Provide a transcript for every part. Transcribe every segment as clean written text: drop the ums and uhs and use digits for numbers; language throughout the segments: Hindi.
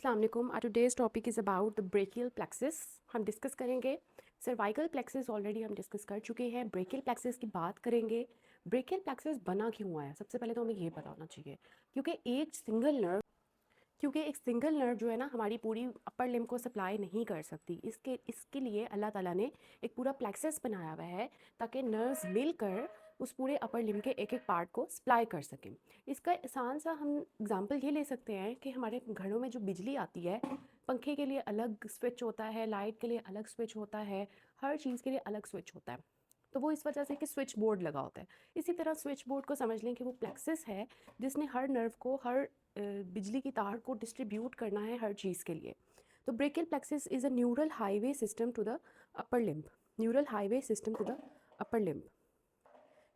अस्सलाम वालेकुम। Today's topic is about the brachial plexus. हम डिस्कस करेंगे सर्वाइकल प्लेक्सिस, ऑलरेडी हम डिस्कस कर चुके हैं। ब्रेकियल प्लेक्सिस की बात करेंगे। ब्रेकियल प्लेक्सिस बना क्यों हुआ है, सबसे पहले तो हमें ये पता होना चाहिए। क्योंकि एक सिंगल नर्व जो है ना हमारी पूरी अपर लिम्ब को सप्लाई नहीं कर सकती। इसके लिए अल्लाह ताला ने एक पूरा प्लेक्सस बनाया हुआ है ताकि नर्व्स मिलकर उस पूरे अपर लिम्ब के एक एक पार्ट को सप्लाई कर सकें। इसका आसान सा हम एग्जांपल ये ले सकते हैं कि हमारे घरों में जो बिजली आती है, पंखे के लिए अलग स्विच होता है, लाइट के लिए अलग स्विच होता है, हर चीज़ के लिए अलग स्विच होता है। तो वो इस वजह से कि स्विच बोर्ड लगा होता है। इसी तरह स्विच बोर्ड को समझ लें कि वो प्लेक्सस है जिसने हर नर्व को, हर बिजली की तार को डिस्ट्रीब्यूट करना है हर चीज़ के लिए। तो brachial plexus is a neural highway system to the upper limb. Neural highway system to the upper limb.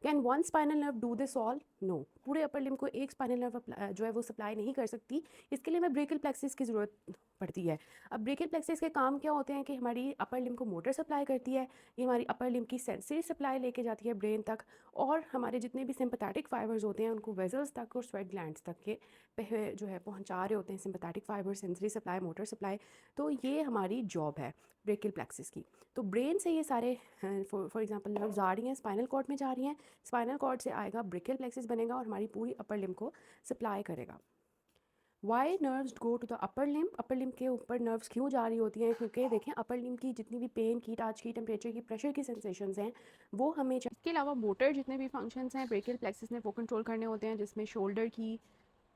Can one spinal nerve do this all? No. पूरे अपर लिम्ब को एक स्पाइनल नर्व जो है वो सप्लाई नहीं कर सकती। इसके लिए हमें ब्रेकियल प्लेक्सिस की ज़रूरत पड़ती है। अब ब्रेकियल प्लेक्सिस के काम क्या होते हैं कि हमारी अपर लिम्ब को मोटर सप्लाई करती है, ये हमारी अपर लिम्ब की सेंसरी सप्लाई लेके जाती है ब्रेन तक, और हमारे जितने भी सिंपैथेटिक फाइबर्स होते हैं उनको वेजल्स तक और स्वेट ग्लैंड्स तक के जो है पहुंचा रहे होते हैं sympathetic fibre, sensory supply, motor supply. तो ये हमारी जॉब है ब्रेकियल प्लेक्सिस की। तो ब्रेन से ये सारे फॉर एग्जांपल नर्व्स आ रही हैं, स्पाइनल कॉर्ड में जा रही हैं, स्पाइनल कॉर्ड से आएगा, ब्रेकियल प्लेक्सिस बनेगा और हमारी पूरी अपर लिम्ब को सप्लाई करेगा। Why nerves go to the upper limb? Upper limb के ऊपर नर्व्स क्यों जा रही होती हैं? क्योंकि देखें अपर लिम्ब की जितनी भी पेन की, टच की, टेम्परेचर की, प्रेशर की सेंसेशंस हैं वो हमें इसके अलावा मोटर जितने भी फंक्शंस हैं ब्रेकियल प्लेक्सिस ने वो कंट्रोल करने होते हैं, जिसमें शोल्डर की,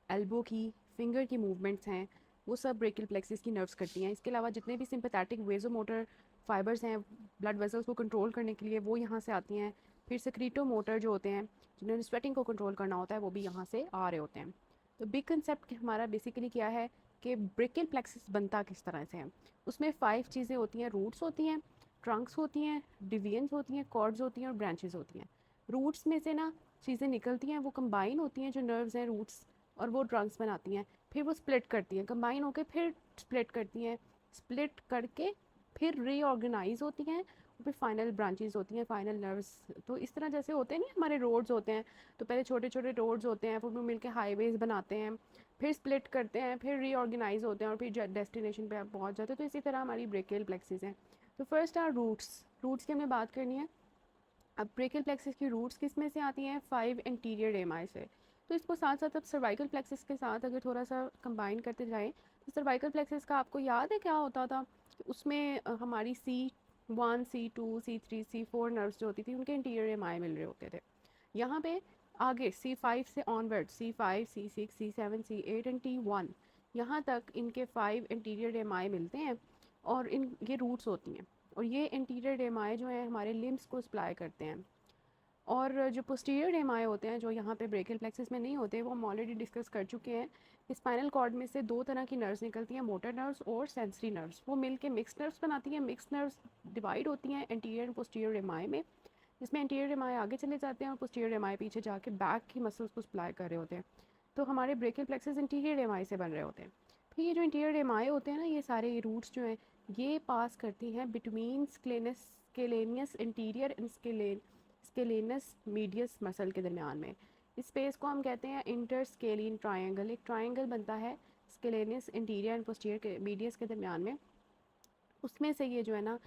एल्बो की, फिंगर की मूवमेंट्स हैं वो सब ब्रेकियल प्लेक्सिस की नर्व्स करती हैं। इसके अलावा जितने भी सिंपैथेटिक वेजोमोटर फाइबर्स हैं ब्लड वेसल्स को कंट्रोल करने के लिए वो यहाँ से आती हैं। फिर सेक्रीटो मोटर जो होते हैं जिन्होंने स्वेटिंग को कंट्रोल करना होता है वो भी यहाँ से आ रहे होते हैं। तो बिग कंसेप्ट हमारा बेसिकली क्या है कि ब्रेकियल प्लेक्सिस बनता किस तरह से है। उसमें 5 चीज़ें होती हैं। रूट्स होती हैं, ट्रंक्स होती हैं, डिवियंस होती हैं, कॉर्ड्स होती हैं और ब्रांचेस होती हैं। रूट्स में से ना चीज़ें निकलती हैं, वो कंबाइन होती हैं जो नर्व्स हैं रूट्स, और वो ट्रंक्स बनाती हैं। फिर वो स्प्लिट करती हैं, कंबाइन होकर फिर स्प्लिट करती हैं, स्प्लिट करके फिर रीऑर्गेनाइज होती हैं, फिर फाइनल ब्रांचेस होती हैं, फाइनल नर्व्स। तो इस तरह जैसे होते हैं नहीं हमारे रोड्स होते हैं, तो पहले छोटे छोटे रोड्स होते हैं, फिर वो मिलकर हाईवेज बनाते हैं, फिर स्प्लिट करते हैं, फिर रीऑर्गेनाइज होते हैं और फिर डेस्टिनेशन पे आप पहुंच जाते हैं। तो इसी तरह हमारी ब्रेकियल प्लेक्सिस हैं। तो फर्स्ट आर रूट्स। रूट्स की हमें बात करनी है। अब ब्रेकियल प्लेक्सिस की रूट्स किस में से आती हैं? 5 एंटीरियर एमाई से। तो इसको साथ साथ अब सर्वाइकल प्लेक्सिस के साथ अगर थोड़ा सा कंबाइन करते जाएं तो सर्वाइकल प्लेक्सिस का आपको याद है क्या होता था? उसमें हमारी C1, C2, C3, C4 nerves जो होती थी उनके इंटीरियर एमाई मिल रहे होते थे। यहाँ पे आगे C5 से onward C5, C6, C7, C8 and T1, यहाँ तक इनके 5 इंटीरियर एमाई मिलते हैं और इन ये रूट्स होती हैं। और ये इंटीरियर एमाई जो है हमारे लिम्स को सप्लाई करते हैं। और जो पोस्टीरियर एमाई होते हैं जो यहाँ पे ब्रेकियल प्लेक्सिस में नहीं होते, वो हम ऑलरेडी डिस्कस कर चुके हैं। स्पाइनल कॉर्ड में से 2 तरह की नर्व्स निकलती हैं, मोटर नर्व्स और सेंसरी नर्व्स। वो मिलके मिक्स नर्व्स बनाती हैं। मिक्स नर्व्स डिवाइड होती हैं इंटीरियर एंड पोस्टीरियर एमाई में, जिसमें इंटीरियर एमाई आगे चले जाते हैं और पोस्टीरियर एमाई पीछे जाके बैक की मसल्स को सप्लाई कर रहे होते हैं। तो हमारे ब्रेकियल प्लेक्सिस इंटीरियर एमाई से बन रहे होते हैं। फिर ये जो इंटीरियर एमाई होते हैं ना, ये सारे रूट्स जो हैं ये पास करती हैं between scalenus anterior and scalenus medius muscle के दरमियान में। इस स्पेस को हम कहते हैं इंटरस्केलिन ट्रायंगल। एक ट्रायंगल बनता है स्केलेनियस इंटीरियर एंड पोस्टीरियर के मीडियस के दरमियान में, उसमें से ये जो है ना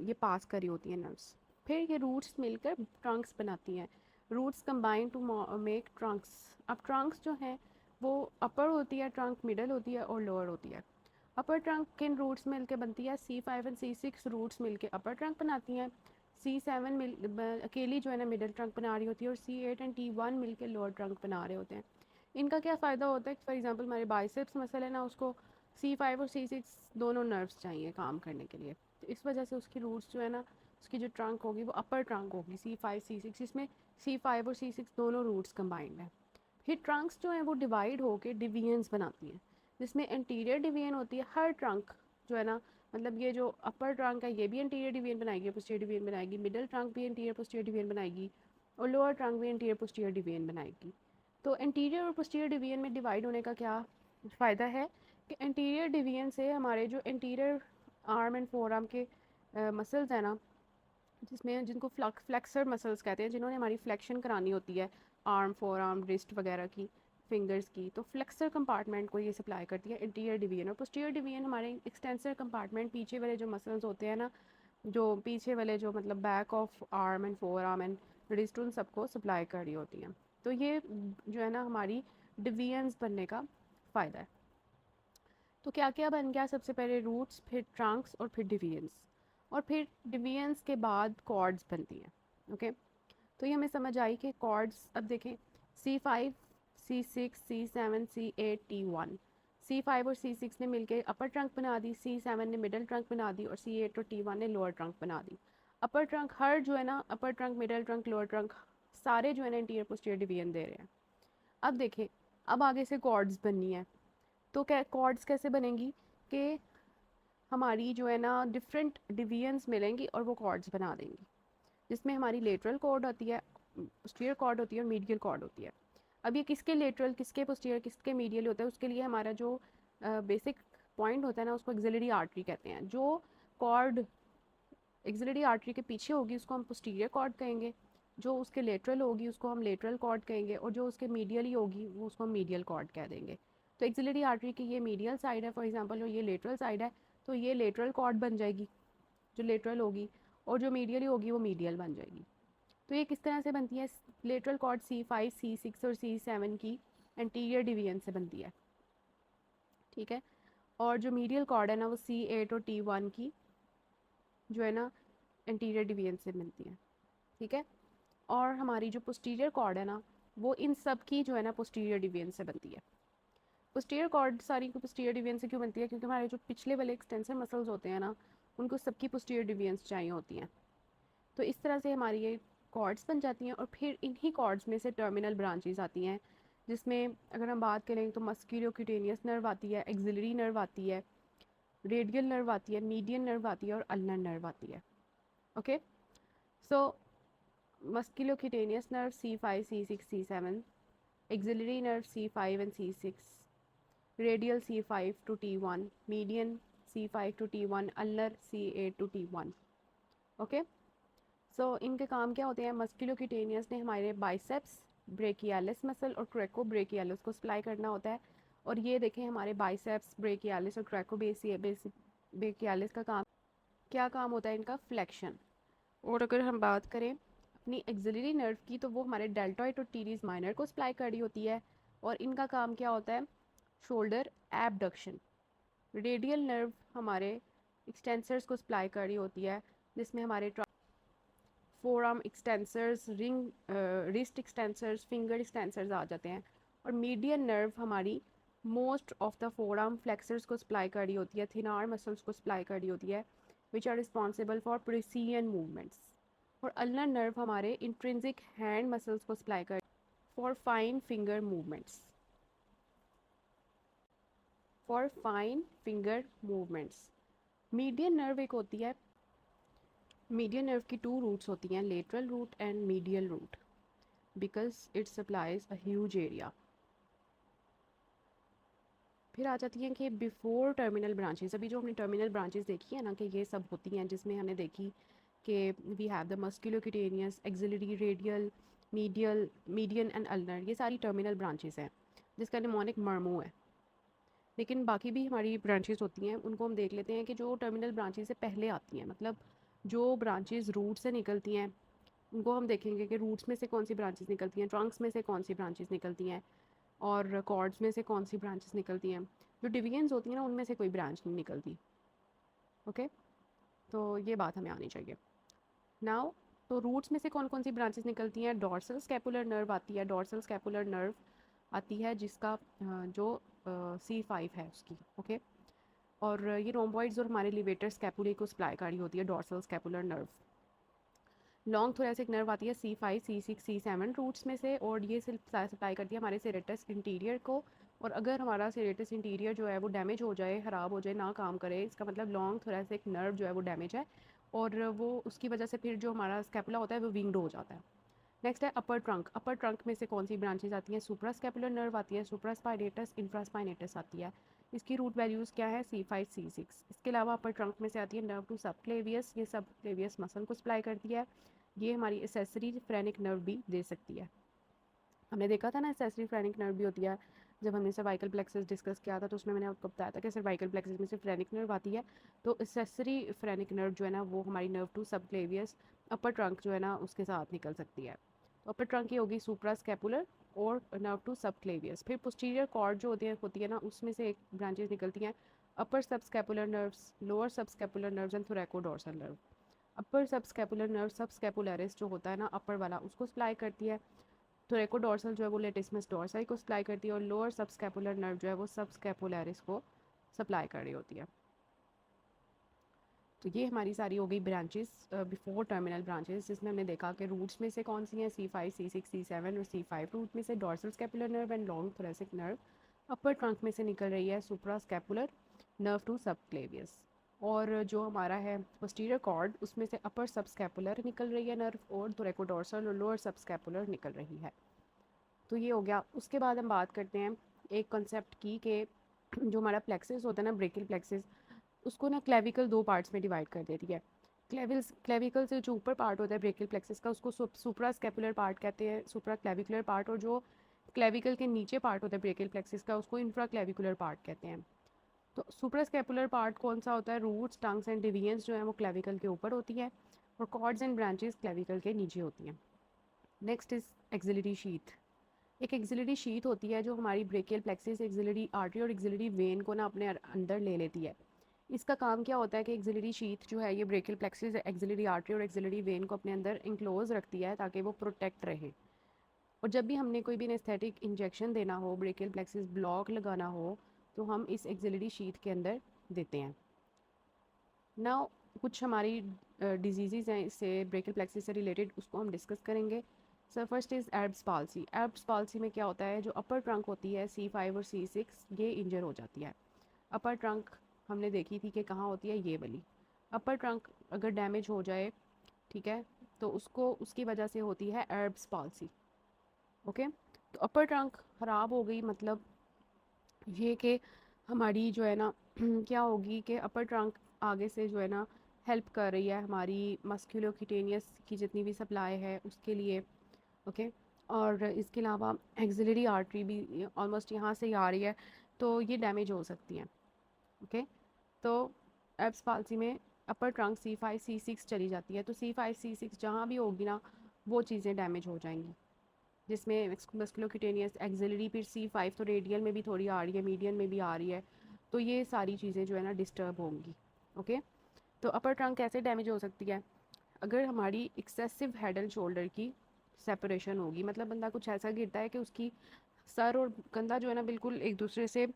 ये पास करी होती हैं नर्व्स। फिर ये रूट्स मिलकर ट्रंक्स बनाती हैं। Roots combine to make trunks. अब ट्रंक्स जो हैं वो अपर होती है ट्रंक, मिडल होती है और लोअर होती है। अपर ट्रंक किन रूट्स मिलके बनती है? C5 एंड C6 रूट्स मिलके अपर ट्रंक बनाती हैं। C7 अकेली जो है ना मिडल ट्रंक बना रही होती है और C8 एंड T1 मिलके लोअर ट्रंक बना रहे होते हैं। इनका क्या फ़ायदा होता है? फॉर एग्जांपल हमारे बाइसेप्स मसल है ना, उसको C5 और C6 दोनों नर्व्स चाहिए काम करने के लिए। तो इस वजह से उसकी रूट्स जो है ना, उसकी जो ट्रंक होगी वो अपर ट्रंक होगी C5 C6, इसमें C5 और C6 दोनों रूट्स कंबाइंड हैं। फिर ट्रंक्स जो हैं वो डिवाइड होकर डिवीजन्स बनाती हैं, जिसमें इंटीरियर डिवीजन होती है। हर ट्रंक जो है ना, मतलब ये जो अपर ट्रंक है ये भी इंटीरियर डिवीजन बनाएगी, पोस्टीरियर डिवीजन बनाएगी, मिडिल ट्रंक भी इंटीरियर पोस्टीरियर डिवीजन बनाएगी और लोअर ट्रंक भी इंटीरियर पोस्टीरियर डिवीजन बनाएगी। तो इंटीरियर और पोस्टीरियर डिवीजन में डिवाइड होने का क्या फ़ायदा है कि इंटीरियर डिवीजन से हमारे जो interior arm and four arm के मसल्स हैं ना, जिसमें जिनको फ्लेक्सर मसल्स कहते हैं, जिन्होंने हमारी फ्लेक्शन करानी होती है आर्म, फोर आर्म, रिस्ट वगैरह की, फिंगर्स की, तो फ्लेक्सर कंपार्टमेंट को ये सप्लाई करती है इंटीरियर डिवीजन। और पोस्टीरियर डिवीजन हमारे एक्सटेंसर कंपार्टमेंट, पीछे वाले जो मसल्स होते हैं ना, जो पीछे वाले जो मतलब back of arm and four arm and wrist, उन सबको सप्लाई कर रही होती हैं। तो ये जो है ना हमारी डिवीजन्स बनने का फ़ायदा है। तो क्या क्या बन गया, सबसे पहले रूट्स, फिर ट्रंक्स और फिर डिवीजन्स, और फिर डिवीजन्स के बाद कॉर्ड्स बनती हैं। ओके, तो ये हमें समझ आई कि कॉर्ड्स, अब देखें C5, C6, C7, C8, T1। C5 और C6 ने मिलकर अपर ट्रंक बना दी, C7 ने मिडल ट्रंक बना दी और C8 और T1 ने लोअर ट्रंक बना दी। अपर ट्रंक हर जो है ना, अपर trunk, middle trunk, lower trunk, सारे जो है ना इंटीरियर पोस्टीरियर डिवीजन दे रहे हैं। अब देखें, अब आगे से कॉर्ड्स बननी है। तो क्या कॉर्ड्स कैसे बनेंगी कि हमारी जो है ना डिफरेंट डिवीजन्स मिलेंगी और वो कॉर्ड्स बना देंगी, जिसमें हमारी लेटरल कॉर्ड होती है, पोस्टीरियर कॉर्ड होती है और मीडियल कॉर्ड होती है। अब ये किसके लेटरल, किसके पोस्टीरियर, किसके मीडियल होता है, उसके लिए हमारा जो बेसिक पॉइंट होता है ना, उसको एक्सिलरी आर्टरी कहते हैं। जो कॉर्ड एक्सिलरी आर्टरी के पीछे होगी उसको हम पोस्टीरियर कॉर्ड कहेंगे, जो उसके लेटरल होगी उसको हम लेटरल कॉर्ड कहेंगे, और जो उसके मीडियली होगी वो उसको हम मीडियल कॉर्ड कह देंगे। तो एक्सिलरी आर्टरी की ये मीडियल साइड है फॉर एग्जांपल, और ये लेटरल साइड है, तो ये लेटरल कॉर्ड बन जाएगी जो लेटरल होगी, और जो मीडियली होगी वो मीडियल बन जाएगी। तो ये किस तरह से बनती है, लेटरल कॉर्ड C5, C6 और C7 की एंटीरियर डिवीजन से बनती है, ठीक है। और जो मीडियल कॉर्ड है ना वो C8 और T1 की जो है ना एंटीरियर डिवीजन से बनती है, ठीक है। और हमारी जो पोस्टीरियर कॉर्ड है ना, वो इन सब की जो है ना पोस्टीरियर डिवीजन से बनती है। पोस्टीरियर कॉर्ड सारी को पोस्टीरियर डिवीजन से क्यों बनती है, क्योंकि हमारे जो पिछले वाले एक्सटेंसर मसल्स होते हैं ना, उनको सबकी पोस्टीरियर डिवीजन्स चाहिए होती हैं। तो इस तरह से हमारी ये कॉर्ड्स बन जाती हैं, और फिर इन्हीं कॉर्ड्स में से टर्मिनल ब्रांचेस आती हैं, जिसमें अगर हम बात करें तो मस्क्यूलोक्यूटेनियस नर्व आती है, एक्सिलरी नर्व आती है, रेडियल नर्व आती है, मीडियन नर्व आती है और अल्नर नर्व आती है। Okay, so musculocutaneous nerve C5, C6, C7, axillary nerve C5 and C6, radial C5 to T1, median C5 to T1, ulnar C8 to T1। Okay, so इनके काम क्या होते हैं, मस्क्यूलोक्यूटेनियस ने हमारे बाइसेप्स, ब्रेकियालिस मसल और ट्रैको ब्रेकियालिस को सप्लाई करना होता है। और ये देखें हमारे बाइसेप्स, ब्रेकियालिस और ट्रैको ब्रेकियालिस का काम, क्या काम होता है इनका, फ्लेक्शन। और अगर हम बात करें अपनी एक्सिलरी नर्व की, तो वो हमारे डेल्टॉइड और टीरीज माइनर को सप्लाई कर रही होती है, और इनका काम क्या होता है, शोल्डर एबडक्शन। रेडियल नर्व हमारे एक्सटेंसर्स को सप्लाई कर रही होती है, जिसमें हमारे forearm extensors, wrist extensors, finger extensors आ जाते हैं। और मीडियन नर्व हमारी most of the forearm flexors को सप्लाई कर रही होती है, थिन आर्म मसल्स को सप्लाई कर रही होती है, which are responsible for precision movements. और अल्नर नर्व हमारे इंट्रिंसिक हैंड मसल्स को सप्लाई कर for fine finger movements, for fine finger movements. Median nerve एक होती है, मीडियन नर्व की टू रूट्स होती हैं, lateral root and medial root, because it supplies a huge area. फिर आ जाती हैं कि बिफोर टर्मिनल ब्रांचेस, अभी जो हमने टर्मिनल ब्रांचेस देखी है ना, कि ये सब होती हैं, जिसमें हमने देखी कि we have the musculocutaneous, axillary, radial, medial, median and ulnar, ये सारी टर्मिनल ब्रांचेस हैं, जिसका निमोनिक मर्मो है। लेकिन बाकी भी हमारी ब्रांचेस होती हैं, उनको हम देख लेते हैं कि जो टर्मिनल ब्रांचेस से पहले आती हैं, मतलब जो ब्रांचेस रूट से निकलती हैं, उनको हम देखेंगे कि रूट्स में से कौन सी ब्रांचेस निकलती हैं, ट्रंक्स में से कौन सी ब्रांचेस निकलती हैं, और कॉर्ड्स में से कौन सी ब्रांचेस निकलती हैं। जो डिवीजन्स होती हैं ना, उनमें से कोई ब्रांच नहीं निकलती। ओके, तो ये बात हमें आनी चाहिए। नाउ, तो रूट्स में से कौन कौन सी ब्रांचेस निकलती हैं, डॉर्सल स्कैपुलर नर्व आती है, डॉर्सल स्कैपुलर नर्व आती है, जिसका जो C5 है उसकी। ओके, और ये रोम्बॉइड्स और हमारे लिवेटर स्कैपुले को सप्लाई कर रही होती है dorsal scapular nerve. Long thoracic nerve आती है C5, C6, C7 रूट्स में से, और ये सप्लाई करती है हमारे सेरेटस इंटीरियर को। और अगर हमारा सेरेटस इंटीरियर जो है वो डैमेज हो जाए, ख़राब हो जाए, ना काम करे, इसका मतलब लॉन्ग थोरेसिक नर्व जो है वो डैमेज है, और वो उसकी वजह से फिर जो हमारा स्कैपुला होता है वो विंग्ड हो जाता है। नेक्स्ट है अपर ट्रंक। अपर ट्रंक में से कौन सी ब्रांचेज आती हैं, सुप्रा स्कैपुलर नर्व आती है, सुप्रा स्पाइनेटस, इंफ्रास्पाइनेटस आती है। इसकी रूट वैल्यूज़ क्या है, C5, C6। इसके अलावा अपर ट्रंक में से आती है नर्व टू सब क्लेवियस, ये सब क्लेवियस मसल को सप्लाई करती है, ये हमारी एसेसरी फ्रेनिक नर्व भी दे सकती है। हमने देखा था ना एक्सेसरी फ्रेनिक नर्व भी होती है। जब हमने सर्वाइकल प्लेक्सस डिस्कस किया था तो उसमें मैंने आपको बताया था कि सर्वाइकल प्लेक्सस में से फ्रेनिक नर्व आती है। तो एक्सेसरी फ्रेनिक नर्व जो है ना वो हमारी nerve to subclavius upper trunk जो है ना उसके साथ निकल सकती है। तो अपर ट्रंक की होगी सुप्रा स्कैपुलर और नर्व टू सबक्लेवियस। फिर पोस्टीरियर कॉर्ड जो होती है ना उसमें से एक ब्रांचेस निकलती हैं upper subscapular nerves, lower subscapular nerves and thoracodorsal nerve. Upper subscapular nerve subscapularis जो होता है ना अपर वाला उसको सप्लाई करती है। थोरैकोडोर्सल जो है वो लेटिसमस डोर्साई को सप्लाई करती है और लोअर सबस्कैपुलर नर्व जो है वो सबस्कैपुलरिस को सप्लाई कर रही होती है। तो ये हमारी सारी हो गई ब्रांचेस बिफोर टर्मिनल ब्रांचेस, जिसमें हमने देखा कि रूट्स में से कौन सी हैं C5, C6, C7 और C5। रूट में से dorsal scapular nerve and long thoracic nerve. Upper trunk में से निकल रही है सुप्रा स्कैपुलर नर्व टू सबक्लेवियस। और जो हमारा है पोस्टीरियर कॉर्ड उसमें से अपर सबस्कैपुलर निकल रही है नर्व और थोरैकोडोर्सल और लोअर सबस्कैपुलर निकल रही है। तो ये हो गया। उसके बाद हम बात करते हैं एक कॉन्सेप्ट की कि जो हमारा प्लेक्सिस होता है ना ब्रेकियल प्लेक्सिस, उसको ना क्लेविकल दो पार्ट्स में डिवाइड कर देती है। क्लेविकल से जो ऊपर पार्ट होता है ब्रेकियल प्लेक्सिस का उसको सुप्रा स्कैपुलर पार्ट कहते हैं, सुप्रा क्लेविकुलर पार्ट। और जो क्लेविकल के नीचे पार्ट होता है ब्रेकियल प्लेक्सिस का उसको इंफ्रा क्लेविकुलर पार्ट कहते हैं। तो सुप्रा स्कैपुलर पार्ट कौन सा होता है? रूट्स, टंग्स एंड डिवियंस जो है वो क्लेविकल के ऊपर होती है और कॉर्ड्स एंड ब्रांचेस क्लेविकल के नीचे होती हैं। Next is axillary sheath. एक एक्सिलरी शीथ होती है जो हमारी ब्रेकियल प्लेक्सिस, एक्सिलरी आर्टरी और एक्सिलरी वेन को ना अपने अंदर ले लेती है। इसका काम क्या होता है कि एक्सिलरी शीथ जो है ये ब्रेकियल प्लेक्सिस, एक्सिलरी आर्टरी और एक्सिलरी वेन को अपने अंदर इंक्लोज रखती है ताकि वो प्रोटेक्ट रहे। और जब भी हमने कोई भी एनेस्थेटिक इंजेक्शन देना हो, ब्रेकियल प्लेक्सिस ब्लॉक लगाना हो, तो हम इस एक्सिलरी शीथ के अंदर देते हैं। नाउ कुछ हमारी डिजीज़ हैं इससे ब्रेकियल प्लेक्सिस से रिलेटेड, उसको हम डिस्कस करेंगे। Sir first is abs palsy. Abs palsy में क्या होता है, जो अपर ट्रंक होती है C5 और C6 ये इंजर हो जाती है। अपर ट्रंक हमने देखी थी कि कहाँ होती है, ये वाली। अपर ट्रंक अगर डैमेज हो जाए, ठीक है, तो उसको उसकी वजह से होती है एब्स पाल्सी। ओके, तो अपर ट्रंक ख़राब हो गई मतलब ये कि हमारी जो है ना क्या होगी कि अपर ट्रंक आगे से जो है ना हेल्प कर रही है हमारी मस्कुलोक्यूटेनियस की जितनी भी सप्लाई है उसके लिए। ओके, और इसके अलावा एक्सिलरी आर्टरी भी ऑलमोस्ट यहाँ से ही आ रही है, तो ये डैमेज हो सकती हैं। ओके, तो एब्स पाल्सी में अपर ट्रंक C5 C6 चली जाती है, तो C5 C6 जहाँ भी होगी ना वो चीज़ें डैमेज हो जाएंगी, जिसमें मस्कुलोक्यूटेनियस एक्सिलरी, फिर C5 तो रेडियल में भी थोड़ी आ रही है, मीडियन में भी आ रही है, तो ये सारी चीज़ें जो है ना डिस्टर्ब होंगी। ओके, तो अपर ट्रंक कैसे डैमेज हो सकती है? अगर हमारी एक्सेसिव हेड एंड शोल्डर की सेपरेशन होगी, मतलब बंदा कुछ ऐसा गिरता है कि उसकी सर और कंधा जो है ना बिल्कुल एक दूसरे से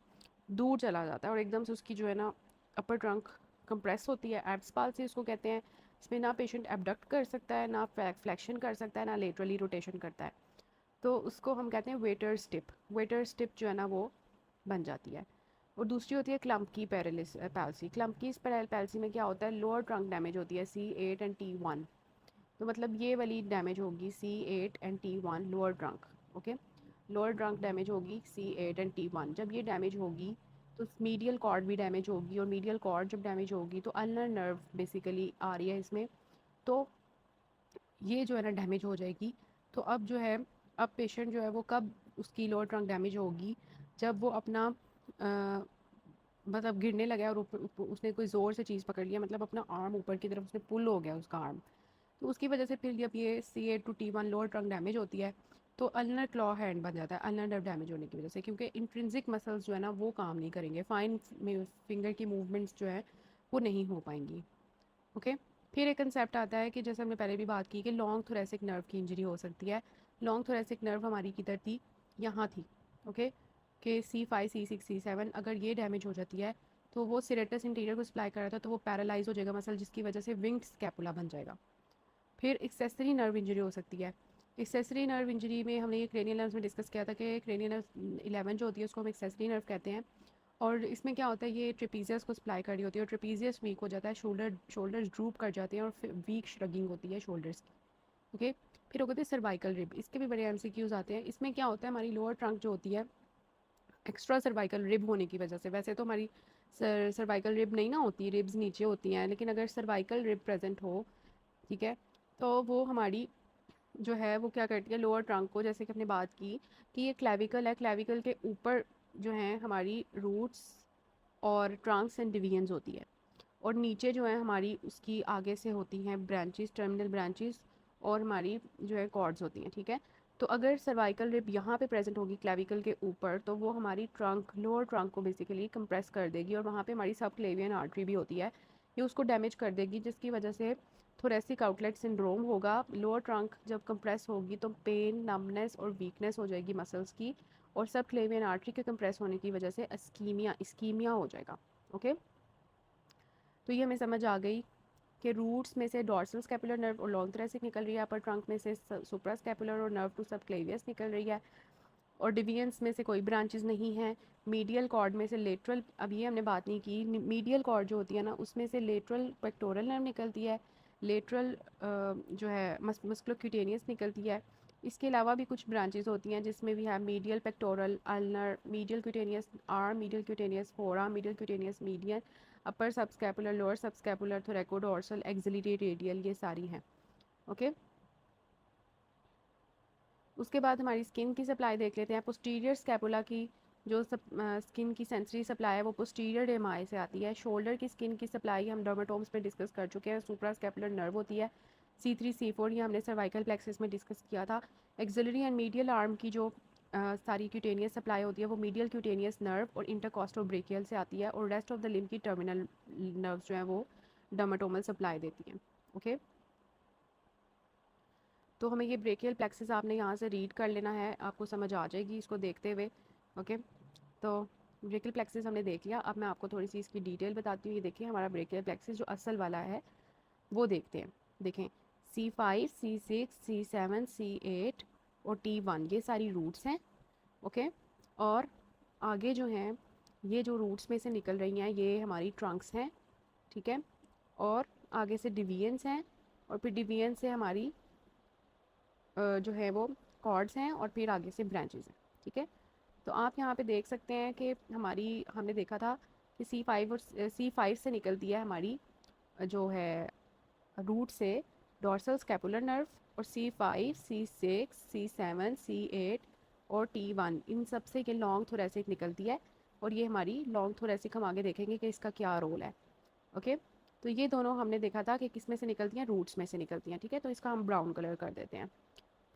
दूर चला जाता है और एकदम से उसकी जो है ना अपर ट्रंक कंप्रेस होती है, एब्स पाल्सी उसको कहते हैं। इसमें ना पेशेंट एबडक्ट कर सकता है, ना फ्लेक्शन कर सकता है, ना लेटरली रोटेशन करता है, तो उसको हम कहते हैं वेटर स्टिप। वेटर स्टिप जो है ना वो बन जाती है। और दूसरी होती है क्लम्प की पैल्सी। क्लम्प की पैल्सी में क्या होता है, लोअर ट्रंक डैमेज होती है C8 एंड T1। तो मतलब ये वाली डैमेज होगी C8 and T1 lower trunk. Okay, lower trunk damage होगी C8 एंड T1। जब ये डैमेज होगी तो मीडियल कॉर्ड भी डैमेज होगी, और मीडियल कॉर्ड जब डैमेज होगी तो अल्नर नर्व बेसिकली आ रही है इसमें, तो ये जो है ना डैमेज हो जाएगी। तो अब जो है, अब पेशेंट जो है वो कब उसकी लोअर ट्रंक डैमेज होगी, जब वो अपना मतलब गिरने लगा है और उसने कोई ज़ोर से चीज़ पकड़ लिया, मतलब अपना आर्म ऊपर की तरफ उसने पुल हो गया उसका आर्म, तो उसकी वजह से फिर जब ये C8 to T1 lower trunk damage होती है तो अल्नर क्लॉ हैंड बन जाता है, अल्नर नर्व डैमेज होने की वजह से, क्योंकि इंट्रिंसिक मसल्स जो है ना वो काम नहीं करेंगे, फाइन फिंगर की मूवमेंट्स जो है वो नहीं हो पाएंगी। ओके, फिर एक कंसेप्ट आता है कि जैसे हमने पहले भी बात की कि लॉन्ग थोरेसिक नर्व की इंजरी हो सकती है। लॉन्ग थोरेसिक नर्व हमारी किधर थी, यहाँ थी। ओके, कि C5 C6 C7 अगर ये डैमेज हो जाती है तो वो सिरेटस इंटीरियर को सप्लाई कर रहा था, तो वो पैरालाइज हो जाएगा मसल, जिसकी वजह से विंग्ड स्कैपुला बन जाएगा। फिर एक्सेसरी नर्व इंजरी हो सकती है। एक्सेसरी नर्व इंजरी में हमने ये क्रेनियल नर्व्स में डिस्कस किया था कि क्रेनियल नर्व 11 जो होती है उसको हम एक्सेसरी नर्व कहते हैं। और इसमें क्या होता है, ये ट्रेपीजियस को सप्लाई कर रही होती है और ट्रेपीजियस वीक हो जाता है, शोल्डर्स ड्रूप कर जाते हैं और फिर वीक श्रगिंग होती है शोल्डर्स की। ओके, फिर हो गए थे सर्वाइकल रिब। इसके भी बड़े MCQs आते हैं। इसमें क्या होता है, हमारी लोअर ट्रंक जो होती है एक्स्ट्रा सर्वाइकल रिब होने की वजह से, वैसे तो हमारी सर्वाइकल रिब नहीं ना होती, रिब्स नीचे होती हैं, लेकिन अगर सर्वाइकल रिब प्रेजेंट हो, ठीक है, तो वो हमारी जो है वो क्या करती है, लोअर ट्रंक को, जैसे कि हमने बात की कि ये क्लेविकल है, क्लेविकल के ऊपर जो है हमारी रूट्स और ट्रंक्स एंड डिवीजन्स होती है, और नीचे जो है हमारी उसकी आगे से होती हैं ब्रांचेस, टर्मिनल ब्रांचेस, और हमारी जो है कॉर्ड्स होती हैं, ठीक है। तो अगर सर्वाइकल रिब यहाँ पे प्रेजेंट होगी क्लेविकल के ऊपर, तो वो हमारी ट्रंक, लोअर ट्रंक को बेसिकली कंप्रेस कर देगी, और वहाँ पे हमारी सब क्लेवियन आर्टरी भी होती है, ये उसको डैमेज कर देगी, जिसकी वजह से थोरेसिक आउटलेट सिंड्रोम होगा। लोअर ट्रंक जब कंप्रेस होगी तो पेन, नमनेस और वीकनेस हो जाएगी मसल्स की, और सब क्लेवियन आर्टरी के कंप्रेस होने की वजह से इस्कीमिया हो जाएगा। ओके, तो ये हमें समझ आ गई कि रूट्स में से डॉर्सल स्कैपुलर नर्व और लॉन्ग थोरेसिक निकल रही है, अपर ट्रंक में से सुप्रा स्कैपुलर और नर्व टू सब क्लेवियस निकल रही है, और डिवियंस में से कोई ब्रांचेस नहीं है। मीडियल कॉर्ड में से लेटरल, अब ये हमने बात नहीं की, मीडियल कॉर्ड जो होती है ना उसमें से लेटरल पेक्टोरल नर्व निकलती है, लेटरल जो है मस्कुलोक्यूटेनियस निकलती है। इसके अलावा भी कुछ ब्रांचेस होती हैं जिसमें भी है medial pectoral, ulnar, medial cutaneous arm, medial cutaneous forearm, medial cutaneous median, upper subscapular, lower subscapular, thoracodorsal, axillary radial, ये सारी हैं। ओके, उसके बाद हमारी स्किन की सप्लाई देख लेते हैं। पोस्टीरियर स्कैपुला की जो स्किन की सेंसरी सप्लाई है वो पोस्टीरियर एमाई से आती है। शोल्डर की स्किन की सप्लाई हम डर्माटोम्स में डिस्कस कर चुके हैं, सुप्रा स्कैपुलर नर्व होती है, C3 C4 ये हमने सर्वाइकल प्लेक्सिस में डिस्कस किया था। एक्सिलरी एंड मीडियल आर्म की जो सारी क्यूटेनियस सप्लाई होती है वो मीडियल क्यूटेनियस नर्व और इंटरकॉस्टल ब्रेकियल से आती है, और रेस्ट ऑफ द लिम्ब की टर्मिनल नर्व जो है वो डर्माटोमल सप्लाई देती हैं। ओके, तो हमें ये ब्रेकियल प्लेक्सिस आपने यहाँ से रीड कर लेना है, आपको समझ आ जाएगी इसको देखते हुए। ओके, तो ब्रेकियल प्लेक्सिस हमने देख लिया, अब मैं आपको थोड़ी सी इसकी डिटेल बताती हूँ। ये देखिए हमारा ब्रेकियल प्लेक्सिस जो असल वाला है वो देखते हैं। देखें, C5 C6 C7 C8 और T1 ये सारी रूट्स हैं। ओके, और आगे जो हैं ये जो रूट्स में से निकल रही हैं ये हमारी ट्रंक्स हैं, ठीक है, और आगे से डिवीजन्स हैं, और फिर डिवीजन से हमारी जो है वो कॉर्ड्स हैं, और फिर आगे से ब्रांचेस हैं, ठीक है। तो आप यहाँ पे देख सकते हैं कि हमारी, हमने देखा था कि C5 से निकलती है हमारी जो है रूट से डॉर्सल स्कैपुलर नर्व, और C5 C6 C7 C8 और T1 इन सब से ये लॉन्ग थोरेसिक निकलती है, और ये हमारी लॉन्ग थोरेसिक हम आगे देखेंगे कि इसका क्या रोल है। ओके, तो ये दोनों हमने देखा था कि किस में से निकलती हैं, रूट्स में से निकलती हैं, ठीक है, तो इसका हम ब्राउन कलर कर देते हैं।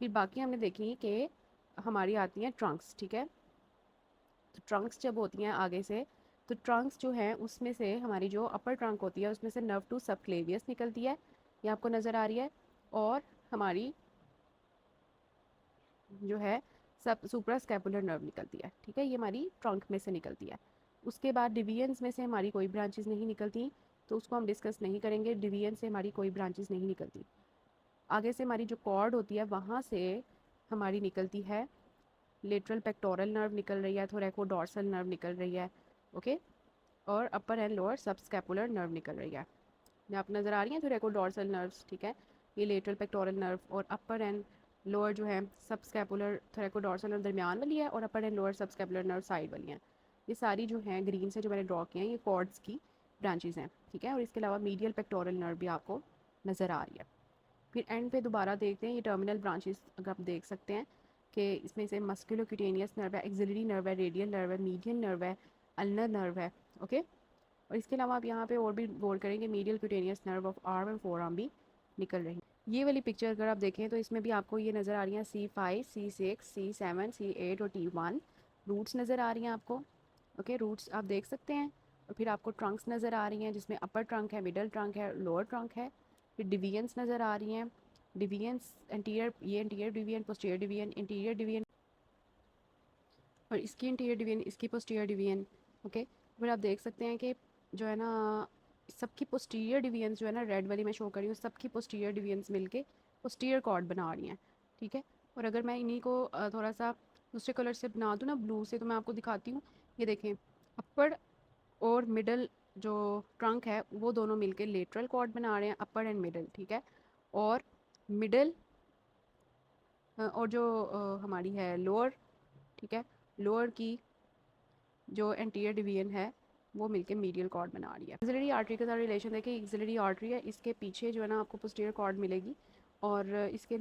फिर बाकी हमने देखी कि हमारी आती हैं ट्रंक्स, ठीक है। तो ट्रंक्स जब होती हैं आगे से, तो ट्रंक्स जो हैं उसमें से हमारी जो अपर ट्रंक होती है उसमें से नर्व टू सबक्लेवियस निकलती है, ये आपको नज़र आ रही है, और हमारी जो है सब सुप्रा स्कैपुलर नर्व निकलती है, ठीक है, ये हमारी ट्रंक में से निकलती है। उसके बाद डिवीजन्स में से हमारी कोई ब्रांचेस नहीं निकलती, तो उसको हम डिस्कस नहीं करेंगे, डिवीजन से हमारी कोई ब्रांचेस नहीं निकलती। आगे से हमारी जो कॉर्ड होती है वहाँ से हमारी निकलती है लेटरल पेक्टोरल नर्व निकल रही है, थोरैकोडोर्सल नर्व निकल रही है। ओके, और upper and lower subscapular nerve निकल रही है, ये आप नज़र आ रही हैं थोरैकोडोर्सल नर्व्स, ठीक है। ये लेटरल पेक्टोरल नर्व और अपर एंड लोअर जो है सबस्कैपुलर थोरैकोडोर्सल नर्व दरमियान वाली है, और upper and lower subscapular nerve side वाली हैं। ये सारी जो हैं ग्रीन से जो मैंने ड्रॉ किए हैं ये कॉर्ड्स की ब्रांचेस हैं, ठीक है, और इसके अलावा मीडियल पेक्टोरल नर्व भी आपको नज़र आ रही है। फिर एंड पे दोबारा देखते हैं ये टर्मिनल ब्रांचेस, अगर आप देख सकते हैं कि इसमें से मस्कुलोक्यूटेनियस नर्व है, एक्सिलरी नर्व है, रेडियल नर्व है, मीडियन नर्व है, अल्नर नर्व है। ओके, और इसके अलावा आप यहाँ पे और भी गौर करेंगे medial cutaneous nerve of arm and four arm भी निकल रही है। ये वाली पिक्चर अगर आप देखें तो इसमें भी आपको ये नज़र आ रही हैं C5 C6 C7 C8 और T1 रूट्स नज़र आ रही हैं आपको। ओके, रूट्स आप देख सकते हैं, और फिर आपको ट्रंक्स नज़र आ रही हैं जिसमें अपर ट्रंक है, मिडल ट्रंक है, लोअर ट्रंक है। फिर डिवीजन्स नज़र आ रही हैं, डिवीजन्स एंटीरियर, ये anterior division, posterior division, interior division, और इसकी इंटीरियर डिवीजन, इसकी पोस्टीरियर डिवीजन। ओके, फिर आप देख सकते हैं कि जो है ना सबकी पोस्टीरियर डिवीजन्स जो है ना रेड वाली मैं शो कर रही हूँ, सबकी पोस्टीरियर डिवीजन्स मिलके पोस्टीरियर कॉर्ड बना रही हैं, ठीक है। और अगर मैं इन्हीं को थोड़ा सा दूसरे कलर से बना दूँ ना, ब्लू से, तो मैं आपको दिखाती हूँ। ये देखें, अपर और मिडल जो ट्रंक है वो दोनों मिलके लेटरल कॉर्ड बना रहे हैं, अपर एंड मिडल, ठीक है। और मिडल और जो हमारी है लोअर, ठीक है, लोअर की जो एंटीरियर डिवीजन है वो मिलके मीडियल कॉर्ड बना रही है। एक्सिलरी आर्टरी के साथ रिलेशन देखिए, एक्सिलरी आर्टरी है, इसके पीछे जो है ना आपको पोस्टीरियर कॉर्ड मिलेगी, और इसके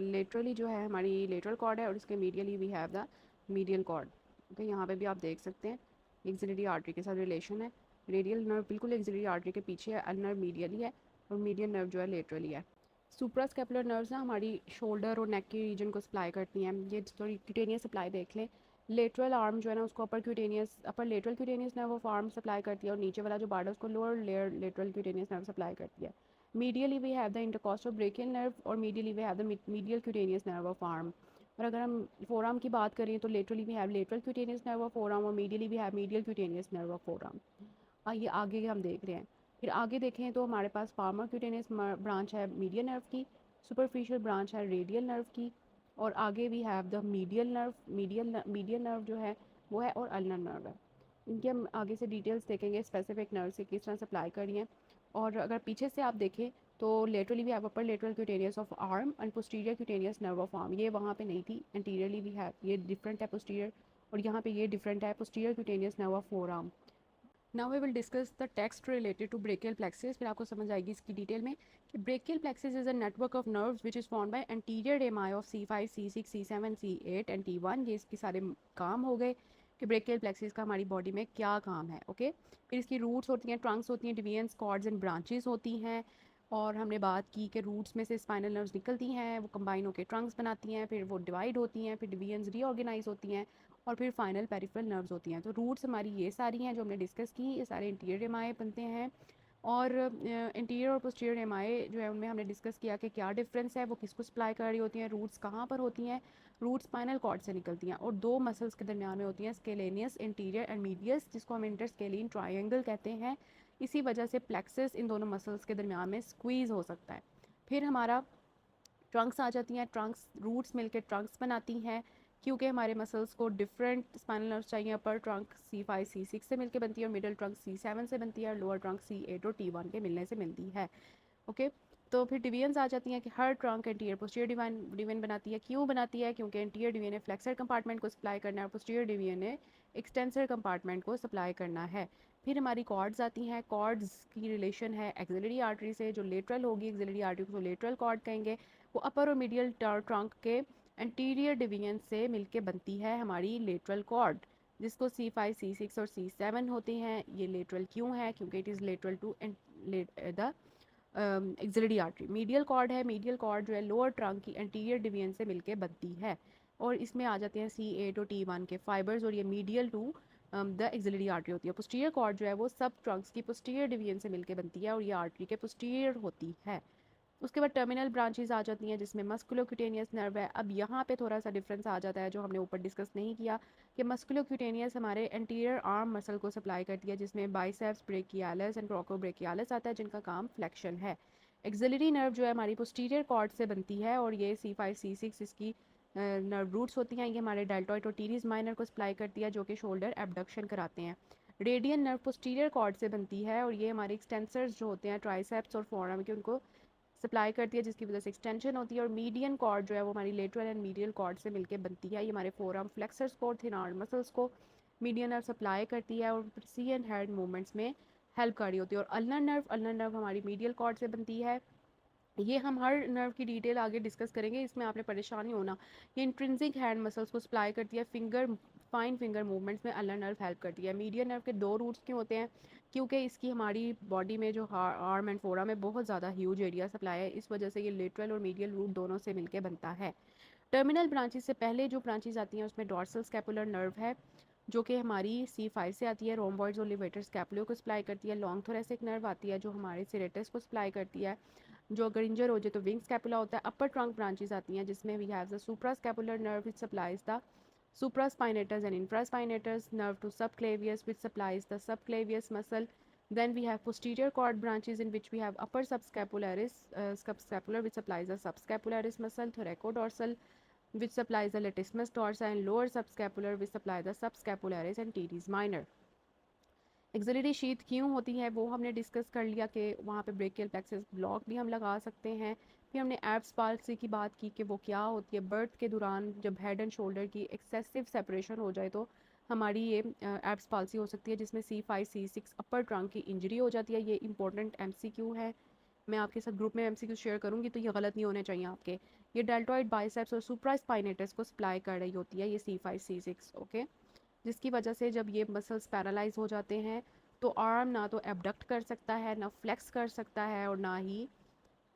लेटरली जो है हमारी लेटरल कॉर्ड है और इसके medially we have the medial cord. Okay, यहाँ पे भी आप देख सकते हैं एक्सिलरी आर्टरी के साथ रिलेशन है। रेडियल नर्व बिल्कुल एक्सिलरी आर्टरी के पीछे है, अल्नर नर्व मीडियली है और मीडियल नर्व जो है लेटरली है। सुप्रास्कैपुलर नर्व्स ना हमारी शोल्डर और नेक के रीजन को सप्लाई करती हैं। ये थोड़ी क्यूटेनियस सप्लाई देख लें। लेटरल आर्म जो है ना उसको upper lateral cutaneous nerve of arm supply करती है और नीचे वाला जो बार्डर उसको lower lateral cutaneous nerve supply करती है। Medially we have the intercostal brachial nerve और medially we have the medial cutaneous nerve of arm. और अगर हम फोर आर्म की बात करें तो laterally we have lateral cutaneous nerve of forearm और medially we have medial cutaneous nerve of four arm. आइए आगे हम देख रहे हैं। फिर आगे देखें तो हमारे पास पाल्मर क्यूटेनियस ब्रांच है मीडियल नर्व की, सुपरफिशियल ब्रांच है रेडियल नर्व की, और आगे we have the medial nerve. Medial nerve जो है वो है और अल्नर नर्व है। इनके हम आगे से डिटेल्स देखेंगे स्पेसिफिक नर्व से किस तरह सप्लाई करी है। और अगर पीछे से आप देखें तो laterally we have upper lateral cutaneous of arm and posterior cutaneous nerve of arm. ये वहाँ पे नहीं थी। एंटीरियरली वी हैव, ये डिफरेंट है पोस्टीरियर, और यहाँ पे ये डिफरेंट है posterior cutaneous nerve of forearm. Now we will discuss the text related to brachial plexus. फिर आपको समझ आएगी इसकी डिटेल में कि brachial plexus is a network of nerves which is formed by anterior rami of C5 C6 C7 C8 and T1। ये इसके सारे काम हो गए कि ब्रेकियल प्लेक्सिस का हमारी बॉडी में क्या काम है। ओके, फिर इसकी रूट्स होती हैं, ट्रंक्स होती हैं, डिवीजन्स, कॉर्ड्स एंड ब्रांचेस होती हैं। और हमने बात की कि रूट्स में से स्पाइनल नर्व्स निकलती हैं, वो कंबाइन होकर ट्रंक्स बनाती हैं, फिर वो डिवाइड होती हैं, फिर डिवीजन्स रीऑर्गेनाइज होती हैं, और फिर फाइनल पेरिफेरल नर्व्स होती हैं। तो रूट्स हमारी ये सारी हैं जो हमने डिस्कस की। ये सारे इंटीरियर एमाए बनते हैं, और इंटीरियर और पोस्टीरियर एमाए जो है उनमें हमने डिस्कस किया कि क्या डिफरेंस है, वो किसको सप्लाई कर रही होती हैं, रूट्स कहाँ पर होती हैं। रूट्स स्पाइनल कॉर्ड से निकलती हैं और दो मसल्स के दरमियान में होती हैं, स्केलेनियस इंटीरियर एंड मीडियस, जिसको हम इंटरस्केलिन ट्रायंगल कहते हैं। इसी वजह से प्लेक्सस इन दोनों मसल्स के दरमियान में स्क्वीज़ हो सकता है। फिर हमारा ट्रंक्स आ जाती हैं। ट्रंक्स रूट्स मिलकर ट्रंक्स बनाती हैं, क्योंकि हमारे मसल्स को डिफरेंट स्पाइनल नर्व्स चाहिए। अपर ट्रंक C5 C6 से मिलकर बनती है और मिडिल ट्रंक C7 से बनती है और लोअर ट्रंक C8 और T1 के मिलने से मिलती है। ओके, तो फिर डिवीजन्स आ जाती हैं कि हर ट्रंक एंटीरियर पोस्टीरियर डिवीजन बनाती है। क्यों बनाती है? क्योंकि एंटीरियर डिवीजन ने फ्लेक्सर कंपार्टमेंट को सप्लाई करना है और पोस्टीरियर डिवीजन ने एक्सटेंसर कंपार्टमेंट को सप्लाई करना है। फिर हमारी कॉर्ड्स आती हैं। कॉर्ड्स की रिलेशन है एक्सिलरी आर्टरी से, जो लेटरल होगी एक्सिलरी आर्टरी को लेटरल कॉर्ड कहेंगे। वो अपर और मीडियल ट्रंक के एंटीरियर डिवीजन से मिलके बनती है हमारी लेटरल कॉर्ड, जिसको C5 C6 और C7 होती हैं। ये लेटरल क्यों है? क्योंकि it is lateral to the axillary artery. Medial cord है, मीडियल कॉर्ड जो है लोअर ट्रंक की एंटीरियर डिवीजन से मिलके बनती है, और इसमें आ जाते हैं C8 और T1 के फाइबर्स, और ये medial to the axillary artery होती है। पोस्टीरियर कॉर्ड जो है वो सब ट्रंक्स की पोस्टीरियर डिवीजन से मिलके बनती है और ये आर्टरी के पोस्टीरियर होती है। उसके बाद टर्मिनल ब्रांचेस आ जाती हैं, जिसमें मस्कुलोक्यूटेनियस नर्व है। अब यहाँ पे थोड़ा सा डिफरेंस आ जाता है जो हमने ऊपर डिस्कस नहीं किया, कि मस्कुलोक्यूटेनियस हमारे एंटीरियर आर्म मसल को सप्लाई करती है, जिसमें बाइसेप्स ब्रेकियालिस एंड क्रोकोब्रेकियालिस आता है, जिनका काम फ्लेक्शन है। एक्सिलरी नर्व जो है हमारी पोस्टीरियर कॉर्ड से बनती है और ये C5 C6 इसकी नर्व रूट्स होती हैं। ये हमारे डेल्टॉइड और टीरीज माइनर को सप्लाई करती है, जो कि शोल्डर एबडक्शन कराते हैं। रेडियल नर्व पोस्टीरियर कॉर्ड से बनती है और ये हमारे एक्सटेंसर्स जो होते हैं ट्राइसेप्स और फोरआर्म के, उनको सप्लाई करती है, जिसकी वजह से एक्सटेंशन होती है। और मीडियन कॉर्ड जो है वो हमारी लेटरल एंड मीडियल कॉर्ड से मिलकर बनती है। ये हमारे फोरआर्म फ्लेक्सर्स को, थिन आर्म मसल्स को मीडियन नर्व सप्लाई करती है और सी एंड हेड मूवमेंट्स में हेल्प कर रही होती है। और अल्नर नर्व हमारी मीडियल कॉर्ड से बनती है। ये हम हर नर्व की डिटेल आगे डिस्कस करेंगे, इसमें आपने परेशान नहीं होना। ये इंट्रिंसिक हैंड मसल्स को सप्लाई करती है। फाइन फिंगर मूवमेंट्स में अल्नर नर्व हेल्प करती है। मीडियन नर्व के दो रूट्स क्यों होते हैं? क्योंकि इसकी हमारी बॉडी में जो आर्म एंड फोरआर्म में बहुत ज़्यादा ह्यूज एरिया सप्लाई है, इस वजह से ये लेटरल और मीडियल रूट दोनों से मिलकर बनता है। टर्मिनल ब्रांचेस से पहले जो ब्रांचेस आती हैं उसमें डॉर्सल स्कैपुलर नर्व है, जो कि हमारी C5 से आती है, रोम्बॉइड्स और लिवेटर स्कैपुलो को सप्लाई करती है। लॉन्ग थोरेसिक नर्व आती है जो हमारे सिरेटस को सप्लाई करती है, जो अगर इंजर हो जाए तो विंग स्कैपुला होता है। अपर ट्रंक ब्रांचेस आती हैं जिसमें we have the suprascapular nerve which supplies the supraspinatus and infraspinatus nerve to subclavius which supplies the subclavius muscle. Then we have posterior cord branches in which we have upper subscapular which supplies the subscapularis muscle, thoracodorsal which supplies the latissimus dorsi, and lower subscapular which supply the subscapularis and teres minor. Axillary sheath क्यों होती है वो हमने डिस्कस कर लिया कि वहाँ पे ब्रेकियल प्लेक्सस ब्लॉक भी हम लगा सकते हैं। फिर हमने एब्स पाल्सी की बात की कि वो क्या होती है। बर्थ के दौरान जब हेड एंड शोल्डर की एक्सेसिव सेपरेशन हो जाए तो हमारी ये एब्स पाल्सी हो सकती है, जिसमें C5 C6 अपर ट्रंक की इंजरी हो जाती है। ये इंपॉर्टेंट MCQ है। मैं आपके साथ ग्रुप में एमसीक्यू शेयर करूँगी, तो ये गलत नहीं होने चाहिए आपके। ये डेल्टॉइड बाइसेप्स और सुप्रास्पाइनेटस को सप्लाई कर रही होती है ये C5 C6, ओके। जिसकी वजह से जब ये मसल्स पैरालाइज हो जाते हैं तो आर्म ना तो एबडक्ट कर सकता है, ना फ्लेक्स कर सकता है, और ना ही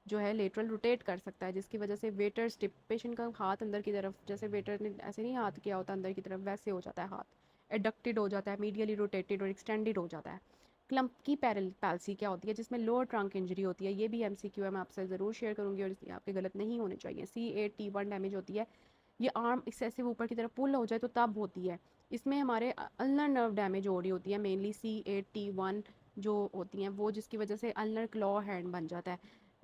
जो है लेटरल रोटेट कर सकता है, जिसकी वजह से वेटर स्टिप, पेशेंट का हाथ अंदर की तरफ, जैसे वेटर ने ऐसे नहीं हाथ किया होता अंदर की तरफ, वैसे हो जाता है हाथ, एडक्टेड हो जाता है, मीडियली रोटेटेड और एक्सटेंडेड हो जाता है। क्लम्प की पैल्सी क्या होती है, जिसमें लोअर ट्रंक इंजरी होती है, ये भी एमसीक्यू है, मैं आपसे ज़रूर शेयर करूंगी और आपके गलत नहीं होने चाहिए। C8T1 डैमेज होती है, ये आर्म एक्सेसिव ऊपर की तरफ पुल हो जाए तो तब होती है। इसमें हमारे अल्नर नर्व डैमेज हो रही होती है, मेनली C8T1 जो होती हैं वो, जिसकी वजह से अल्नर क्लॉ हैंड बन जाता है,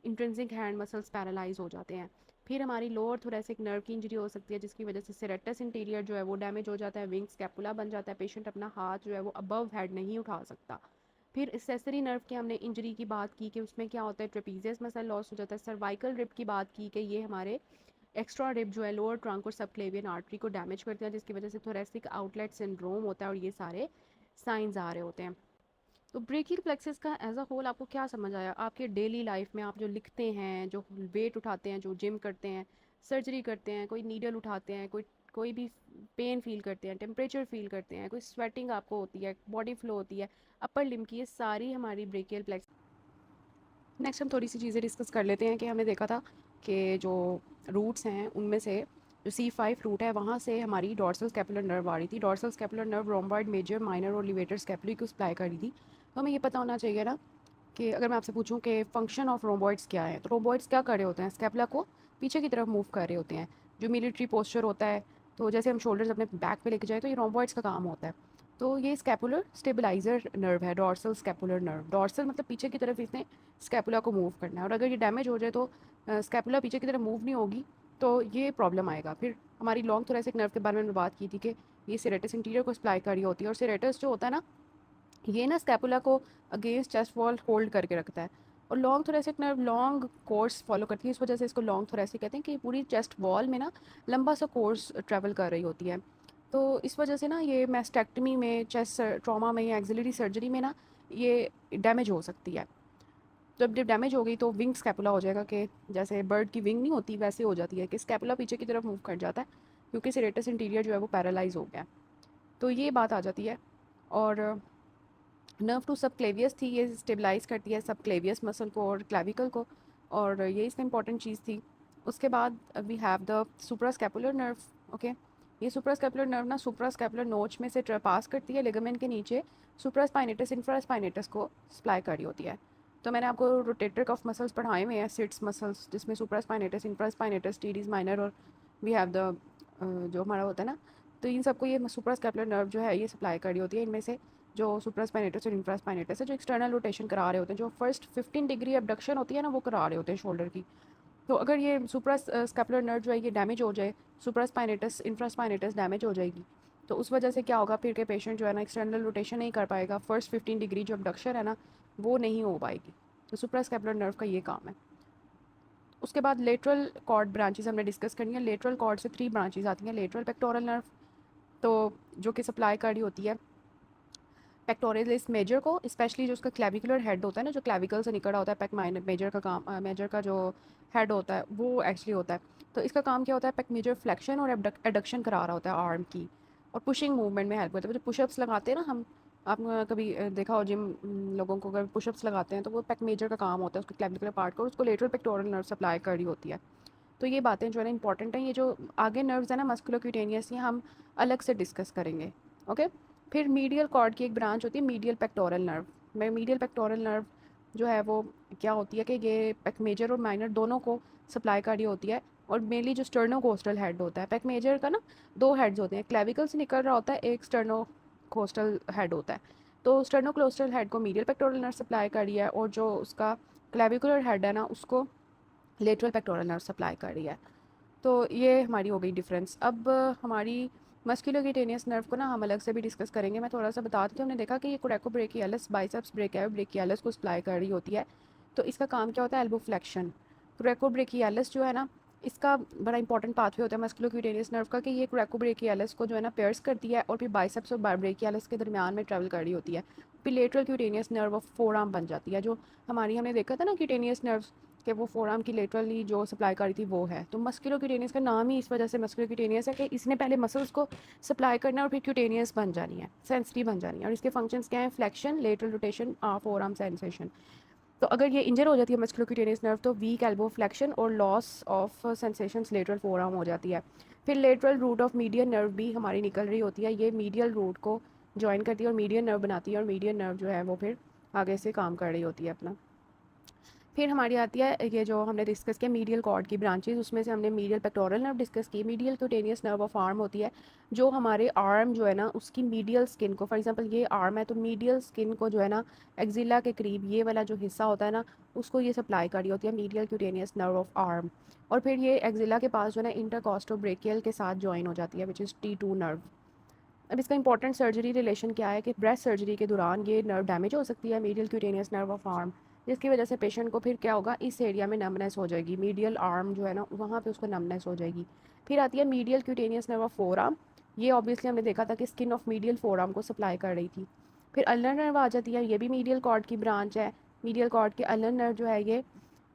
इंट्रिंसिक हैंड मसल्स पैरालाइज हो जाते हैं। फिर हमारी लोअर थोरेसिक नर्व की इंजरी हो सकती है, जिसकी वजह से सेरेटस इंटीरियर जो है वो डैमेज हो जाता है, विंग स्कैपुला बन जाता है, पेशेंट अपना हाथ जो है वो अबव हेड नहीं उठा सकता। फिर एक्सेसरी नर्व की हमने इंजरी की बात की कि उसमें क्या होता है, ट्रेपीजियस मसल लॉस हो जाता है। सर्वाइकल रिब की बात की कि ये हमारे एक्स्ट्रा रिब जो है लोअर ट्रंक और सबक्लेवियन आर्टरी को डैमेज करते हैं, जिसकी वजह से थोरेसिक आउटलेट सिंड्रोम होता है, और ये सारे साइंस आ रहे होते हैं। तो ब्रेकियल प्लेक्सिस का एज अ होल आपको क्या समझ आया? आपके डेली लाइफ में आप जो लिखते हैं, जो वेट उठाते हैं, जो जिम करते हैं, सर्जरी करते हैं, कोई नीडल उठाते हैं, कोई कोई भी पेन फील करते हैं, टेम्परेचर फील करते हैं, कोई स्वेटिंग आपको होती है, बॉडी फ्लो होती है अपर लिम्ब की, ये सारी हमारी ब्रेकियल प्लेक्स। नेक्स्ट हम थोड़ी सी चीज़ें डिस्कस कर लेते हैं कि हमने देखा था कि जो रूट्स हैं उनमें से जो C5 रूट है वहाँ से हमारी डॉर्सल स्कैपुलर नर्व आ रही थी। Dorsal scapular nerve rhomboid major minor और लिवेटर स्कैपुलरी को सप्लाई कर रही थी। तो हमें ये पता होना चाहिए ना कि अगर मैं आपसे पूछूं कि फंक्शन ऑफ रोम्बॉइड्स क्या है, तो रोम्बॉइड्स क्या कर रहे होते हैं, स्कैपुला को पीछे की तरफ मूव कर रहे होते हैं। जो मिलिट्री पोस्चर होता है, तो जैसे हम शोल्डर्स अपने बैक पे लेके जाए तो ये रोम्बॉइड्स का काम होता है। तो ये स्कैपुलर स्टेबलाइजर नर्व है, डॉर्सल स्कैपुलर नर्व। डॉर्सल मतलब पीछे की तरफ इसने स्कैपुला को मूव करना है, और अगर ये डैमेज हो जाए तो स्कैपुला पीछे की तरफ मूव नहीं होगी, तो ये प्रॉब्लम आएगा। फिर हमारी लॉन्ग थोरेसिक नर्व के बारे में बात की थी कि ये सेरेटस इंटीरियर को सप्लाई कर रही होती है, और सेरेटस जो होता है ना, ये ना स्कैपुला को अगेंस्ट चेस्ट वॉल होल्ड करके रखता है। और long thoracic nerve long course follow करती है, इस वजह से इसको लॉन्ग थोरेसिक कहते हैं कि पूरी चेस्ट वॉल में ना लंबा सा कोर्स ट्रेवल कर रही होती है। तो इस वजह से ना ये मैस्टेक्टमी में, चेस्ट ट्रॉमा में या एक्सिलरी सर्जरी में ना ये डैमेज हो सकती है। जब डैमेज हो गई तो विंग स्कैपुला हो जाएगा, कि जैसे बर्ड की विंग नहीं होती वैसे हो जाती है, कि स्कैपुला पीछे की तरफ मूव कर जाता है क्योंकि सेरेटस इंटीरियर जो है वो पैरालाइज हो गया है। तो ये बात आ जाती है। और नर्व टू सब क्लेवियस थी, ये स्टेबलाइज करती है सब क्लेवियस मसल को और क्लेविकल को, और ये इसमें इंपॉर्टेंट चीज़ थी। उसके बाद we have the suprascapular nerve, okay. ये सुप्रास्कैपुलर नर्व ना सुप्रास्कैपुलर नोच में से पास करती है लिगामेंट के नीचे, सुप्रास्पाइनेटस इंफ्रास्पाइनेटस को सप्लाई कर रही होती है। तो मैंने आपको रोटेटर कफ मसल्स पढ़ाए हुए हैं, सिट्स मसल्स, जिसमें सुप्रास्पाइनेटस इंफ्रास्पाइनेटस टीडीज माइनर, और वी हैव द जो हमारा होता है ना, तो इन सबको ये सुप्रास्कैपुलर नर्व जो है ये सप्लाई कर रही होती है। इनमें से जो सुप्रास्पाइनेटस और इंफ्रास्पाइनेटस है, जो एक्सटर्नल रोटेशन करा रहे होते हैं, जो फर्स्ट 15 डिग्री एबडक्शन होती है ना वो करा रहे होते हैं शोल्डर की। तो अगर ये सुप्रास्कैपुलर नर्व जो है ये डैमेज हो जाए, सुप्रास्पाइनेटस इंफ्रास्पाइनेटस डैमेज हो जाएगी, तो उस वजह से क्या होगा फिर के पेशेंट जो है ना एक्सटर्नल रोटेशन नहीं कर पाएगा, फर्स्ट 15 डिग्री जो एबडक्शन है ना वो नहीं हो पाएगी। तो सुप्रास्कैपुलर नर्व का ये काम है। उसके बाद लेटरल कॉर्ड ब्रांचेस हमने डिस्कस करनी है। लेटरल कॉर्ड से 3 ब्रांचेस आती हैं। लेटरल पेक्टोरल नर्व, तो जो कि सप्लाई कर रही होती है पेक्टोरलिस मेजर को, स्पेशली जो उसका क्लेविकुलर हेड होता है ना, जो क्लेविकल से निकला होता है, पेक मेजर का काम, मेजर का जो हेड होता है वो एक्चुअली होता है। तो इसका काम क्या होता है, पेक मेजर फ्लेक्शन और एडक्शन करा रहा होता है आर्म की, और पुशिंग मूवमेंट में हेल्प होता है। जो पुशअप्स लगाते हैं ना हम, आपने कभी देखा हो जिम लोगों को अगर पुशअप्स लगाते हैं तो वो पेक मेजर का काम होता है, उसके क्लेविकुलर पार्ट को, उसको लेटरल पेक्टोरल नर्व सप्लाई कर रही होती है। तो ये बातें जो है ना इंपॉर्टेंट हैं। ये जो आगे नर्व्स है ना मस्कुलोक्यूटेनियस, ये हम अलग से डिस्कस करेंगे, ओके। फिर मीडियल कॉर्ड की एक ब्रांच होती है मीडियल पेक्टोरल नर्व। में मीडियल पेक्टोरल नर्व जो है वो क्या होती है कि ये पेक मेजर और माइनर दोनों को सप्लाई कर रही होती है, और मेनली जो स्टर्नोकोस्टल हेड होता है, पेक मेजर का ना 2 हेड्स होते हैं, क्लेविकल से निकल रहा होता है, एक स्टर्नोकोस्टल हेड होता है। तो स्टर्नोकोस्टल हेड को मीडियल पेक्टोरल नर्व सप्लाई कर रही है, और जो उसका क्लेविकुलर हेड है ना उसको लेटरल पेक्टोरल नर्व सप्लाई कर रही है। तो ये हमारी हो गई डिफरेंस। अब हमारी मस्कुलोक्यूटेनियस नर्व को ना हम अलग से भी डिस्कस करेंगे। मैं थोड़ा सा बता देती हूँ। हमने देखा कि ये कोरेकोब्रेकियालिस बाइसेप्स ब्रेकियालिस को सप्लाई कर रही होती है। तो इसका काम क्या होता है, एल्बो फ्लेक्शन। कोरेकोब्रेकियालिस जो है ना इसका बड़ा इंपॉर्टेंट पाथवे होता है मस्कुलोक्यूटेनियस नर्व का कि ये कोरेकोब्रेकियालिस को जो है ना पेयर्स करती है और फिर बाइसेप्स और ब्रेकियालिस के दरमियान में ट्रैवल कर रही होती है। फिर lateral cutaneous nerve of four arm बन जाती है, जो हमारी हमने देखा था ना क्यूटेनियस नर्व्स कि वो फोर आर्म की लेटरली जो सप्लाई कर रही थी वो है। तो मस्कुलोक्यूटेनियस का नाम ही इस वजह से मस्कुलोक्यूटेनियस है कि इसने पहले मसल्स को सप्लाई करना और फिर क्यूटेनियस बन जानी है, सेंसिटिव बन जानी है। और इसके फंक्शंस क्या हैं? Flexion, lateral rotation, forearm sensation. तो अगर ये इंजर हो जाती है मस्कुलोक्यूटेनियस नर्व तो वीक एल्बो फ्लेक्शन और loss of sensations lateral forearm हो जाती है। फिर lateral root of median nerve भी हमारी निकल रही होती है, ये मीडियल रूट को जॉइन करती है और मीडियन नर्व बनाती है, और मीडियन नर्व जो है वो फिर आगे से काम कर रही होती है अपना। फिर हमारी आती है ये जो हमने डिस्कस किया मीडियल कॉर्ड की ब्रांचेस, उसमें से हमने मीडियल पेक्टोरल नर्व डिस्कस की। Medial cutaneous nerve of arm होती है जो हमारे आर्म जो है ना उसकी मीडियल स्किन को, फॉर एग्जांपल ये आर्म है तो मीडियल स्किन को जो है ना एक्जिला के करीब ये वाला जो हिस्सा होता है ना उसको ये सप्लाई कर रही होती है medial cutaneous nerve of arm. और फिर ये एक्जिला के पास जो है ना इंटरकॉस्टोब्रेकियल के साथ ज्वाइन हो जाती है विच इज़ T2 नर्व। अब इसका इंपॉर्टेंट सर्जरी रिलेशन क्या है कि ब्रेस्ट सर्जरी के दौरान ये नर्व डैमेज हो सकती है medial cutaneous nerve of arm, जिसकी वजह से पेशेंट को फिर क्या होगा, इस एरिया में नमनेस हो जाएगी, मीडियल आर्म जो है ना वहाँ पे उसको नमनेस हो जाएगी। फिर आती है medial cutaneous nerve of four arm. ये ऑब्वियसली हमने देखा था कि skin of medial four arm को सप्लाई कर रही थी। फिर अल्नर नर्व आ जाती है, ये भी मीडियल कॉर्ड की ब्रांच है। मीडियल कॉर्ड के अल्नर नर्व जो है ये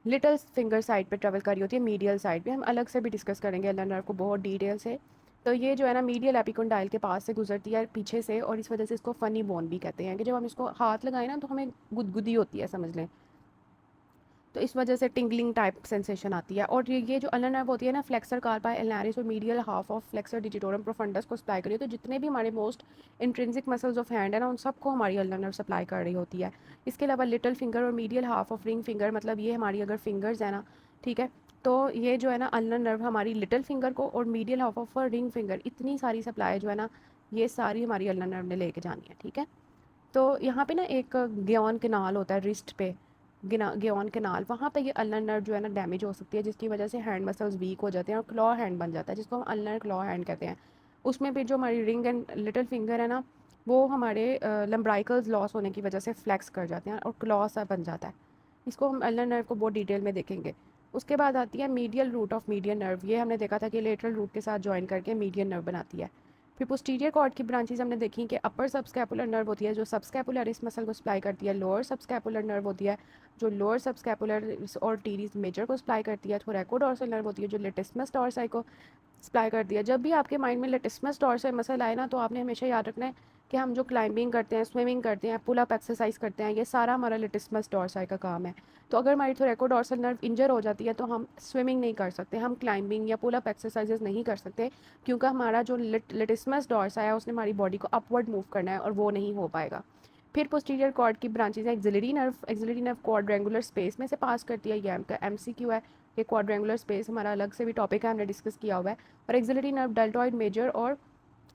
लिटल फिंगर साइड पे ट्रेवल कर रही होती है, मीडियल साइड पे हम अलग से भी डिस्कस करेंगे अल्नर नर्व को बहुत डिटेल से। तो ये जो है ना मीडियल एपिकोंडाइल के पास से गुजरती है पीछे से, और इस वजह से इसको फनी बोन भी कहते हैं कि जब हम इसको हाथ लगाएं ना तो हमें गुदगुदी होती है समझ लें, तो इस वजह से टिंगलिंग टाइप सेंसेशन आती है। और ये जो अल्नर नर्व होती है ना फ्लेक्सर कार्पा एल्नारिस और medial half of flexor digitorum profundis को सप्लाई करी है। तो जितने भी हमारे most intrinsic muscles of hand है ना उन सबको हमारी अल्नर नर्व सप्लाई कर रही होती है। इसके अलावा लिटिल फिंगर और medial half of ring finger, मतलब ये हमारी अगर फिंगर्स है ना, ठीक है, तो ये जो है ना अल्नर नर्व हमारी लिटिल फिंगर को और medial half of ring finger, इतनी सारी सप्लाई जो है ना ये सारी हमारी अल्नर नर्व ने लेके जानी है, ठीक है। तो यहाँ पे ना एक ग्योन कैनाल होता है रिस्ट पे, ग्योन कैनाल, वहाँ पे ये अल्नर नर्व जो है ना डैमेज हो सकती है, जिसकी वजह से हैंड मसल्स वीक हो जाते हैं और क्लॉ हैंड बन जाता है जिसको हम अल्नर क्लॉ हैंड कहते हैं। उसमें भी जो हमारी रिंग एंड लिटिल फिंगर है ना वो हमारे लम्ब्राइकल्स लॉस होने की वजह से फ्लेक्स कर जाते हैं और क्लॉ सा बन जाता है। इसको हम अल्नर नर्व को बहुत डिटेल में देखेंगे। उसके बाद आती है medial root of median nerve, ये हमने देखा था कि लेटरल रूट के साथ ज्वाइन करके मीडियन नर्व बनाती है। फिर पोस्टीरियर कॉर्ड की ब्रांचेस हमने देखी कि अपर सबस्कैपुलर नर्व होती है जो सबस्कैपुलर इस मसल को सप्लाई करती है, लोअर सबस्कैपुलर नर्व होती है जो लोअर सबस्कैपुलर और टीरीज मेजर को सप्लाई करती है, थोरैकोडोर्सल नर्व होती है जो लेटिस्मस डॉर्साई को सप्लाई करती है। जब भी आपके माइंड में लेटिस्मस डॉर्साई मसल आए ना तो आपने हमेशा याद रखना है कि हम जो क्लाइंबिंग करते हैं, स्विमिंग करते हैं, पुल अप एक्सरसाइज करते हैं, ये सारा हमारा लेटिस्मस डॉर्साई का काम है। तो अगर हमारी थोरैकोडोर्सल नर्व इंजर हो जाती है तो हम स्विमिंग नहीं कर सकते, हम क्लाइंबिंग या पुल अप एक्सरसाइजेस नहीं कर सकते, क्योंकि हमारा जो लेटिस्मस डॉर्साई है उसने हमारी बॉडी को अपवर्ड मूव करना है और वो नहीं हो पाएगा। फिर पोस्टीरियर कॉर्ड की ब्रांचेज है एक्सिलरी नर्व क्वाड्रेंगुलर स्पेस में से पास करती है, ये आपका MCQ है कि क्वाड्रेंगुलर स्पेस हमारा अलग से भी टॉपिक है, हमने डिस्कस किया हुआ है। और एक्सिलरी नर्व डेल्टॉइड मेजर और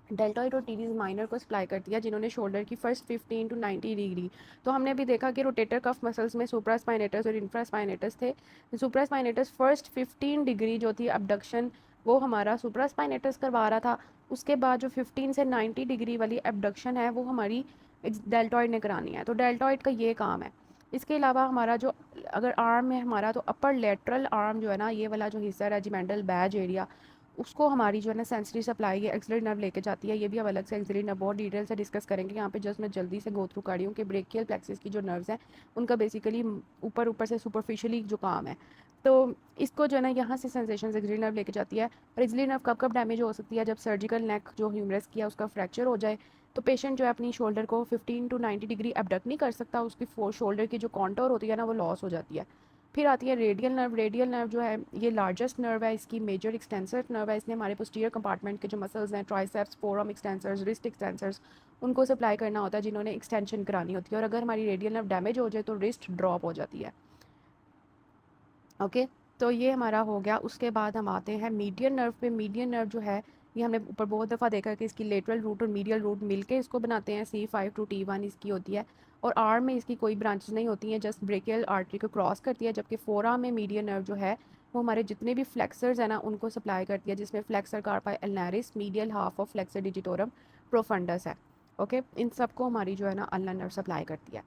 डेल्टॉइड और टीरीज माइनर को सप्लाई करती है जिन्होंने शोल्डर की फर्स्ट 15 to 90 डिग्री। तो हमने अभी देखा कि रोटेटर कफ मसल्स में सुप्रास्पाइनेटस और इंफ्रास्पाइनेटस थे। सुप्रास्पाइनेटस फर्स्ट 15 डिग्री जो थी अबडक्शन वो हमारा सुप्रास्पाइनेटस करवा रहा था, उसके बाद जो 15 से 90 डिग्री वाली एबडक्शन है वो हमारी डेल्टॉइड ने करानी है। तो डेल्टॉइड का ये काम है। इसके अलावा हमारा जो अगर आर्म है हमारा, तो अपर लेटरल आर्म जो है ना ये वाला जो हिस्सा रेजिमेंटल बैज एरिया, उसको हमारी जो है ना सेंसरी सप्लाई ये एक्सिलरी नर्व लेके जाती है। ये भी हम अलग से एक्सिलरी नर्व बहुत डिटेल से डिस्कस करेंगे। यहाँ पे जस्ट मैं जल्दी से गो थ्रू कर रही हूँ कि ब्रेकियल प्लेक्सिस की जो नर्व्स हैं उनका बेसिकली ऊपर ऊपर से सुपरफिशियली जो काम है, तो इसको जो है ना यहाँ से सेंसेशन एक्सिलरी नर्व लेके जाती है। और एक्सिलरी नर्व कब कब डैमेज हो सकती है? जब सर्जिकल नेक जो ह्यूमरस किया उसका फ्रैक्चर हो जाए, तो पेशेंट जो है अपनी शोल्डर को 15 to 90 डिग्री एबडक्ट नहीं कर सकता, उसकी शोल्डर की जो कॉन्टोर होती है ना वो लॉस हो जाती है। फिर आती है रेडियल नर्व। रेडियल नर्व जो है ये लार्जेस्ट नर्व है, इसकी मेजर एक्सटेंसर नर्व है, इसने हमारे पोस्टीरियर कंपार्टमेंट के जो मसल्स हैं triceps, forearm extensors, wrist extensors, उनको सप्लाई करना होता है जिन्होंने एक्सटेंशन करानी होती है। और अगर हमारी रेडियल नर्व डैमेज हो जाए तो रिस्ट ड्रॉप हो जाती है। ओके, तो ये हमारा हो गया। उसके बाद हम आते हैं मीडियन नर्व पे। मीडियन नर्व जो है ये हमने ऊपर बहुत दफ़ा देखा है कि इसकी लेटरल रूट और मीडियल रूट मिलके इसको बनाते हैं। C5 to T1 इसकी होती है, और आर्म में इसकी कोई ब्रांचेस नहीं होती हैं, जस्ट ब्रेकियल आर्टरी को क्रॉस करती है। जबकि फोर आर्म में मीडियन नर्व जो है वो हमारे जितने भी फ्लेक्सर्स हैं ना उनको सप्लाई करती है, जिसमें flexor carpi ulnaris, medial half of flexor digitorum profundus है। ओके, इन सबको हमारी जो है ना अल्नर नर्व सप्लाई करती है।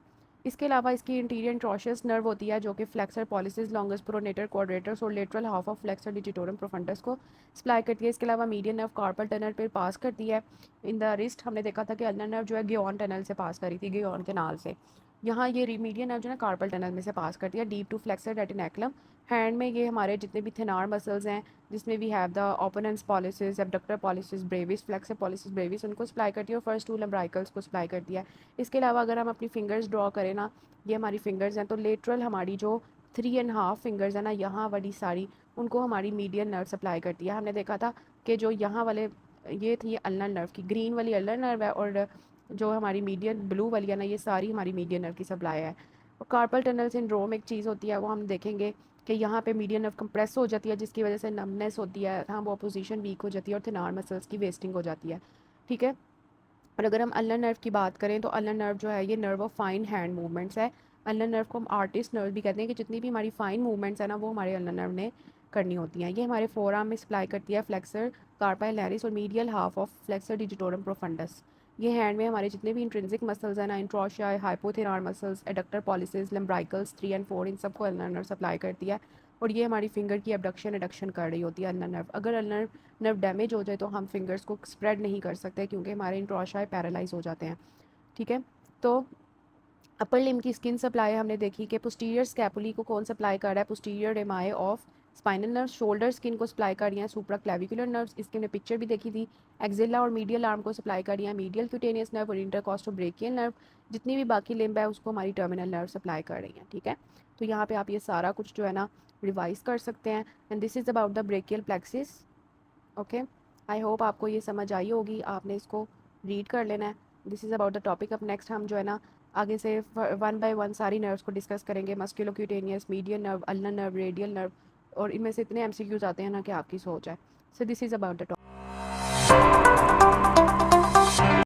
इसके अलावा इसकी इंटीरियर इंट्रोशियस नर्व होती है जो कि फ्लेक्सर पॉलिसिस लॉन्गस प्रोनेटर क्वाड्रेटर्स और lateral half of flexor digitorum profundis को सप्लाई करती है। इसके अलावा मीडियन नर्व कार्पल टनल पर पास करती है। इन द रिस्ट हमने देखा था कि अल्नर नर्व जो है गियोन टनल से पास करी थी, गियोन कैनाल से। यहाँ ये मीडियन नर्व जो है कार्पल टनल में से पास करती है deep to flexor retinaculum. Hand में ये हमारे जितने भी थिनार मसल्स हैं जिसमें we have the opponens pollicis, abductor pollicis, brevis, flexor pollicis brevis, उनको सप्लाई करती है और फर्स्ट टू लम्ब्राइकल्स को सप्लाई करती है। इसके अलावा अगर हम अपनी फिंगर्स ड्रॉ करें ना, ये हमारी फिंगर्स हैं, तो लेटरल हमारी जो 3.5 फिंगर्स है ना, यहाँ वाली सारी, उनको हमारी मीडियन नर्व सप्लाई करती है। हमने देखा था कि जो यहाँ वाले ये थी अल्नर नर्व की, ग्रीन वाली अल्नर नर्व है और जो हमारी मीडियन ब्लू वाली है ना, ये सारी हमारी मीडियन नर्व की सप्लाई है। और कार्पल टनल सिंड्रोम एक चीज़ होती है, वो हम देखेंगे कि यहाँ पे मीडियन नर्व कंप्रेस हो जाती है जिसकी वजह से नमनेस होती है, हाँ वो पोजीशन वीक हो जाती है और थिनार मसल्स की वेस्टिंग हो जाती है। ठीक है। और अगर हम अल्नर नर्व की बात करें तो अल्नर नर्व जो है ये nerve of fine hand movements है। अल्नर नर्व को हम आर्टिस्ट नर्व भी कहते हैं कि जितनी भी हमारी फाइन मूवमेंट्स है ना वो हमारे अल्नर नर्व ने करनी होती हैं। ये हमारे फोरआर्म में सप्लाई करती है फ्लेक्सर कार्पाई लैरिस और medial half of flexor digitorum profundis. ये हैंड में हमारे जितने भी इंट्रिंसिक मसल्स हैं ना, इंट्रोशिया, हाइपोथिनार मसल्स, एडक्टर पॉलिसिस, लम्ब्राइकल्स 3 और 4, इन सबको अल्नर नर्व सप्लाई करती है। और ये हमारी फिंगर की एबडक्शन एडक्शन कर रही होती है अल्नर नर्व। अगर अल्नर नर्व डैमेज हो जाए तो हम फिंगर्स को स्प्रेड नहीं कर सकते क्योंकि हमारे इंट्रोशिया पैरालाइज हो जाते हैं। ठीक है। तो अपर लिम्ब की स्किन सप्लाई हमने देखी कि पोस्टीरियर स्कैपुली को कौन सप्लाई कर रहा है, posterior rami of spinal nerve. Shoulder skin को सप्लाई कर रही हैं सुप्रा क्लेविकुलर नर्व्स, इसकी हमने पिक्चर भी देखी थी। एक्जिला और मीडियल आर्म को सप्लाई कर रही हैं मीडियल क्यूटेनियस नर्व और इंटरकॉस्टोब्रेकियल नर्व। जितनी भी बाकी लिम्ब है उसको हमारी टर्मिनल नर्व सप्लाई कर रही हैं। ठीक है। तो यहाँ पे आप ये सारा कुछ जो है ना रिवाइज कर सकते हैं। And this is about the brachial plexus. Okay, I hope आपको ये समझ आई होगी, आपने इसको रीड कर लेना है। This is about the topic. अब नेक्स्ट हम जो है ना आगे से 1 बाय 1 सारी नर्व्स को डिस्कस करेंगे, musculocutaneous, median nerve, ulnar nerve, radial nerve, और इनमें से इतने एमसीक्यूज आते हैं ना कि आपकी सो हो जाए। So this is about the topic.